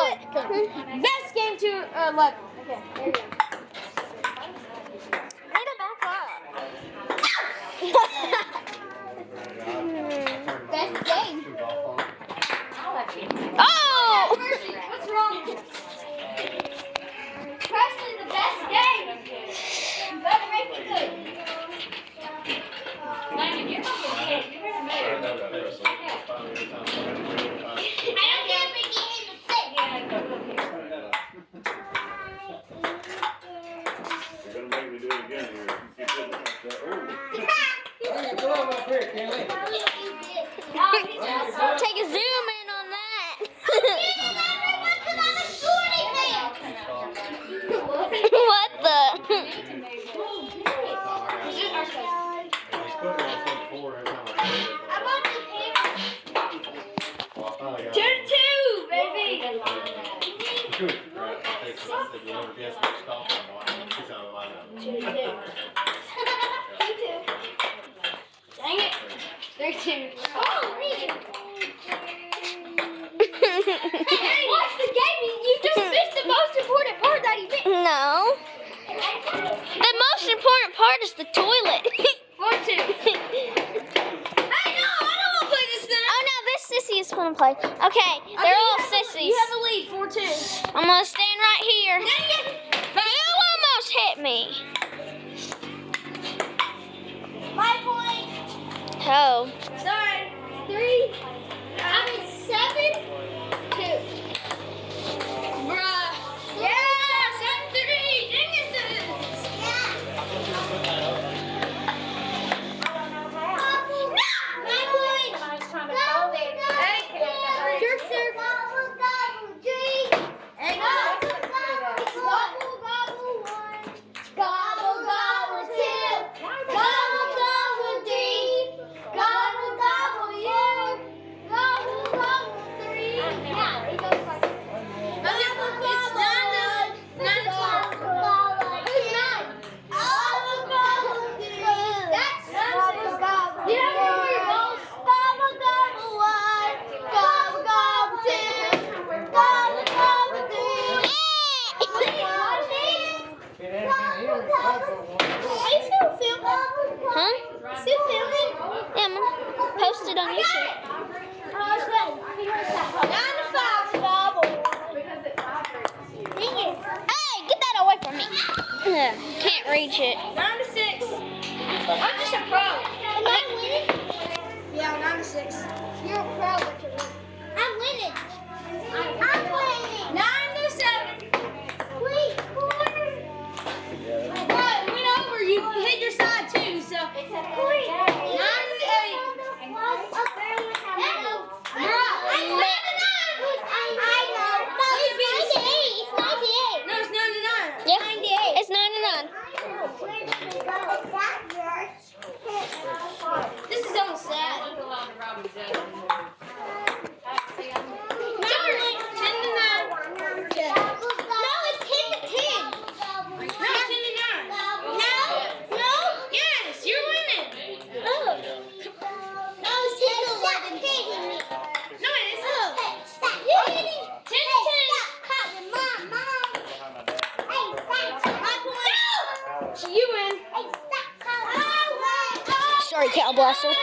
Best game to 11. Okay, there you go. Need to back up. Best game. Oh! What's wrong? Presley, the best game. You better make it good. I don't care if we get him to sit. You're gonna make me do it again here. Take a zoom in on that. What the? Dang it. 13. Hey, watch the game. You just missed the most important part that he missed. No. The most important part is the toilet. 4-2. Hey, no, I don't want to play this thing. Oh no, this sissy is gonna play. Okay, they're all sissies. You have the lead, 4-2. I'm gonna stand right here. Dang it. You almost hit me. 5 points. Oh. Sorry. 3. 7. 2. Bruh. Yeah, 7-3. Dang it, 7. Huh? Still filming? Yeah, I'm gonna post it on YouTube. 9-5 double. Hey, get that away from me. Can't reach it. 9-6. I'm just a pro. Am I winning? Yeah, 9-6. You're a pro, but you're winning. I'm winning. I'm winning. 9-7. Wait, corner. What? It went over. You hit your side too, so. 9-8. Yep. It's 9-9. This is almost sad. Remember, 10-9. No, it's 10-10. No, 10-9. No. Yes, you're winning. Oh. No, it's 10-11. No, it isn't. 10-10. You win. Sorry, Cow Blaster.